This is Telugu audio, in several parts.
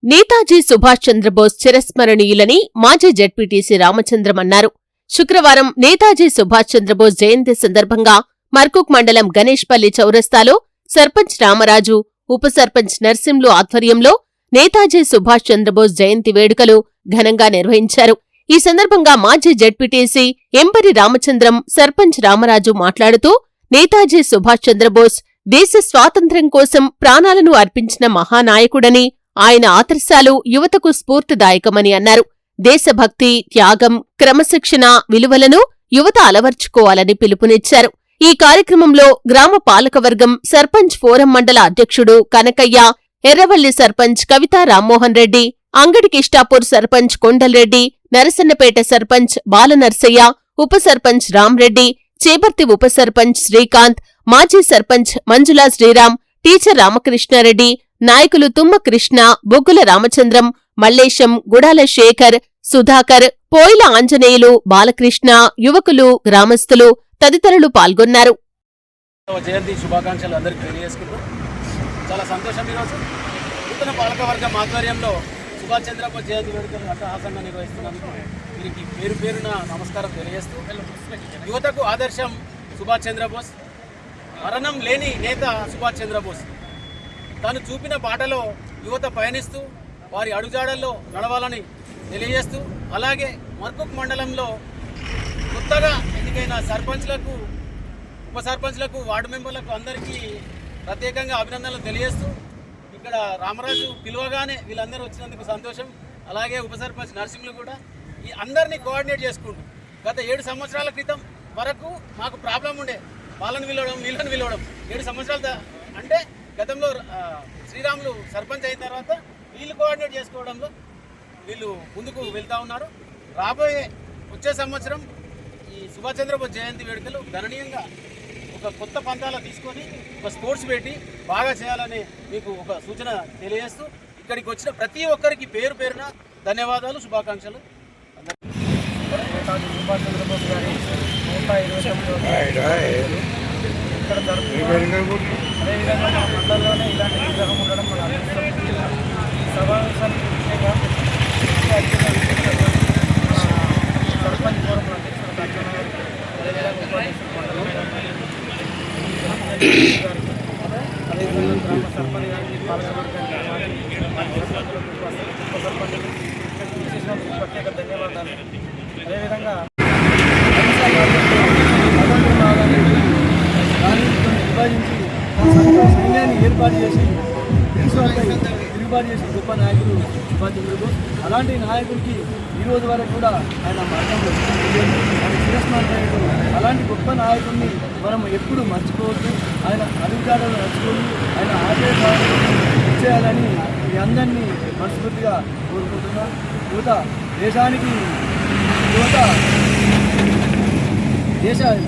నేతాజీ సుభాష్ చంద్రబోస్ చిరస్మరణీయులని మాజీ జెడ్పీటీసీ రామచంద్రం అన్నారు. శుక్రవారం నేతాజీ సుభాష్ చంద్రబోస్ జయంతి సందర్భంగా మర్కుక్ మండలం గణేష్పల్లి చౌరస్తాలో సర్పంచ్ రామరాజు, ఉప సర్పంచ్ నర్సింలు ఆధ్వర్యంలో నేతాజీ సుభాష్ చంద్రబోస్ జయంతి వేడుకలు ఘనంగా నిర్వహించారు. ఈ సందర్భంగా మాజీ జెడ్పీటీసీ ఎంపరి రామచంద్రం, సర్పంచ్ రామరాజు మాట్లాడుతూ నేతాజీ సుభాష్ చంద్రబోస్ దేశ స్వాతంత్ర్యం కోసం ప్రాణాలను అర్పించిన మహానాయకుడని, ఆయన ఆదర్శాలు యువతకు స్ఫూర్తిదాయకమని అన్నారు. దేశభక్తి, త్యాగం, క్రమశిక్షణ విలువలను యువత అలవర్చుకోవాలని పిలుపునిచ్చారు. ఈ కార్యక్రమంలో గ్రామ పాలకవర్గం, సర్పంచ్ ఫోరం మండల అధ్యక్షుడు కనకయ్య, ఎర్రవల్లి సర్పంచ్ కవితా రామ్మోహన్ రెడ్డి, అంగడి కిష్టాపూర్ సర్పంచ్ కొండల్రెడ్డి, నరసన్నపేట సర్పంచ్ బాలనర్సయ్య, ఉప సర్పంచ్ రామ్రెడ్డి, చేపర్తి ఉప సర్పంచ్ శ్రీకాంత్, మాజీ సర్పంచ్ మంజులా శ్రీరామ్, టీచర్ రామకృష్ణారెడ్డి, నాయకులు తుమ్మ కృష్ణ, బొగ్గుల రామచంద్రం, మల్లేశం, గుడాల శేఖర్, సుధాకర్, పోయిల ఆంజనేయులు, బాలకృష్ణ, యువకులు, గ్రామస్తులు తదితరులు పాల్గొన్నారు. జయంతి శుభాకాంక్షలు అందరికీ తెలియజేసుకుంటూ చాలా సంతోషం. ఈరోజు నూతన పాలకవర్గం ఆధ్వర్యంలో సుభాష్ చంద్రబోస్ జయంతి వేడుకలు అట్టహాసంగా నిర్వహిస్తున్నందుకు వీరికి పేరు పేరున నమస్కారం తెలియజేస్తూ, యువతకు ఆదర్శం సుభాష్ చంద్రబోస్, మరణం లేని నేత సుభాష్ చంద్రబోస్. తాను చూపిన బాటలో యువత పయనిస్తూ వారి అడుగుజాడల్లో నడవాలని తెలియజేస్తూ, అలాగే మర్కుక్ మండలంలో కొత్తగా ఎన్నికైన సర్పంచ్లకు, ఉప సర్పంచ్లకు, వార్డు మెంబర్లకు అందరికీ ప్రత్యేకంగా అభినందనలు తెలియజేస్తూ, ఇక్కడ రామరాజు పిలువగానే వీళ్ళందరూ వచ్చినందుకు సంతోషం. అలాగే ఉప సర్పంచ్ నర్సింగ్లు కూడా ఈ అందరినీ కోఆర్డినేట్ చేసుకుంటూ గత 7 సంవత్సరాల క్రితం వరకు మాకు ప్రాబ్లం ఉండే, వాళ్ళని పిలవడం వీళ్ళని పిలవడం. 7 సంవత్సరాలు అంటే గతంలో శ్రీరాములు సర్పంచ్ అయిన తర్వాత వీళ్ళు కోఆర్డినేట్ చేసుకోవడంలో వీళ్ళు ముందుకు వెళ్తూ ఉన్నారు. వచ్చే సంవత్సరం ఈ సుభాష్ చంద్రబోస్ జయంతి వేడుకలు గణనీయంగా ఒక కొత్త పంతాల తీసుకొని ఒక స్పోర్ట్స్ పెట్టి బాగా చేయాలని మీకు ఒక సూచన తెలియజేస్తూ, ఇక్కడికి వచ్చిన ప్రతి ఒక్కరికి పేరు పేరున ధన్యవాదాలు, శుభాకాంక్షలు. నేతాజీ సుభాష్ చంద్రబోస్ గారి 129వ ఇక్కడ జరుపుకుంటారు. అదేవిధంగా మా మండలంలోనే ఇలాంటి విగ్రహం ఉండడం మన అదృష్టం. ఈ సమావేశానికి ముఖ్యంగా సర్పంచ్ ఫోరం అధ్యక్షుడు దర్శన గారు, అదేవిధంగా ఉపాధ్యక్షుడు మండలం అదేవిధంగా గ్రామ సర్పంచ్ గారికి, పాలకవర్గానికి, ఉప సర్పంచ్ చేసినందుకు ప్రత్యేక ధన్యవాదాలు. అదేవిధంగా విభజించి సైన్యాన్ని ఏర్పాటు చేసి తిరుగుబాటు చేసి గొప్ప నాయకుడు సుభాష్ చంద్రబోస్. అలాంటి నాయకుడికి ఈ రోజు వరకు కూడా ఆయన మార్గంలో ఆయన చిరస్మరణీయుడు. అలాంటి గొప్ప నాయకుడిని మనం ఎప్పుడు మర్చిపోవద్దు. ఆయన అడుగుజాడలు నడుచుకొని ఆయన ఆశయాలను ఇచ్చేయాలని మీ అందరినీ మనస్ఫూర్తిగా కోరుకుంటున్నాం.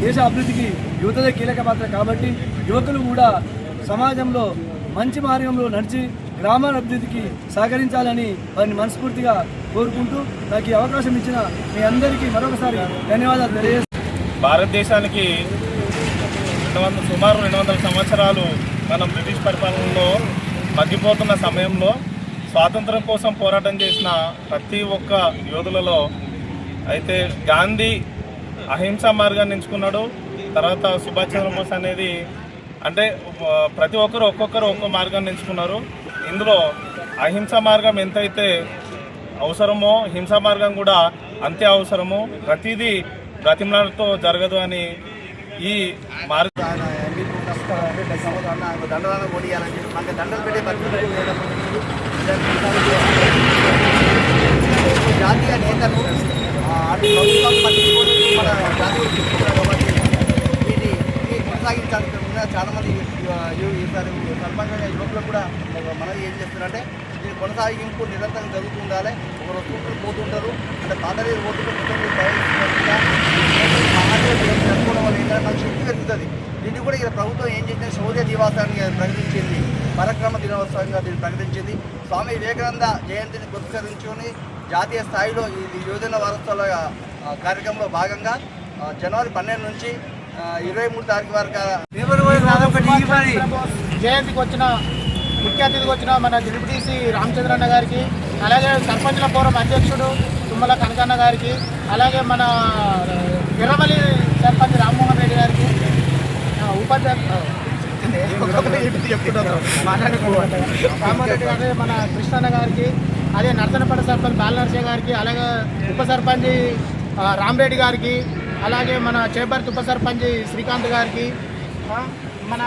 దేశ అభివృద్ధికి యువతదే కీలక పాత్ర కాబట్టి యువకులు కూడా సమాజంలో మంచి మార్గంలో నడిచి గ్రామాల అభివృద్ధికి సహకరించాలని వారిని మనస్ఫూర్తిగా కోరుకుంటూ నాకు ఈ అవకాశం ఇచ్చిన మీ అందరికీ మరొకసారి ధన్యవాదాలు తెలియజేస్తాను. భారతదేశానికి సుమారు 200 సంవత్సరాలు మనం బ్రిటిష్ పరిపాలనలో మగ్గిపోతున్న సమయంలో స్వాతంత్రం కోసం పోరాటం చేసిన ప్రతి ఒక్క యోధులలో అయితే గాంధీ అహింసా మార్గాన్ని ఎంచుకున్నాడు. తర్వాత సుభాష్ చంద్రబోస్ అనేది అంటే ప్రతి ఒక్కరు ఒక్కొక్కరు ఒక్కో మార్గాన్ని ఎంచుకున్నారు. ఇందులో అహింసా మార్గం ఎంతైతే అవసరమో హింసా మార్గం కూడా అంతే అవసరము. ప్రతిదీ బ్రతిమలాటతో జరగదు అని ఈ మార్గం జాతీయ నేతలు మన జాతీయ కాబట్టి వీటిని కొనసాగించాల్సి చాలామంది ఈసారి సర్పంచ్ యువకులకు కూడా మనం ఏం చేస్తున్నారంటే దీని కొనసాగింపు నిరంతరం జరుగుతూ ఉండాలి. ఒకరు వస్తుంటారు పోతుంటారు, అంటే పాతది పోతుంటారు జరుపుకోవడం వల్ల ఏంటంటే మనకు శక్తి పెరుగుతుంది. దీన్ని కూడా ఇక్కడ ప్రభుత్వం ఏం చేసింది, శౌర్య దివాసాన్ని ప్రకటించింది, పరాక్రమ దినోత్సవంగా దీన్ని ప్రకటించింది. స్వామి వివేకానంద జయంతిని పురస్కరించుకొని జాతీయ స్థాయిలో ఈ యువజన వారోత్సవాల కార్యక్రమంలో భాగంగా జనవరి 12 నుంచి 23 తారీఖు వరకు జయంతికి వచ్చిన ముఖ్య అతిథిగా వచ్చిన మన డిప్యూటీసీ రామచంద్రన్న గారికి, అలాగే సర్పంచ్ల ఫోరం అధ్యక్షుడు తుమ్మల కనకన్న గారికి, అలాగే మన ఎర్రమల్లి సర్పంచ్ రామ్మోహన్ రెడ్డి గారికి, రామ్మోహన్ రెడ్డి గారి, మన కృష్ణన్న గారికి, అదే నర్సనపేట సర్పంచ్ బాలనరసింహ గారికి, అలాగే ఉప సర్పంచ్ రామరెడ్డి గారికి, అలాగే మన చేపర్తి ఉప సర్పంచ్ శ్రీకాంత్ గారికి, మన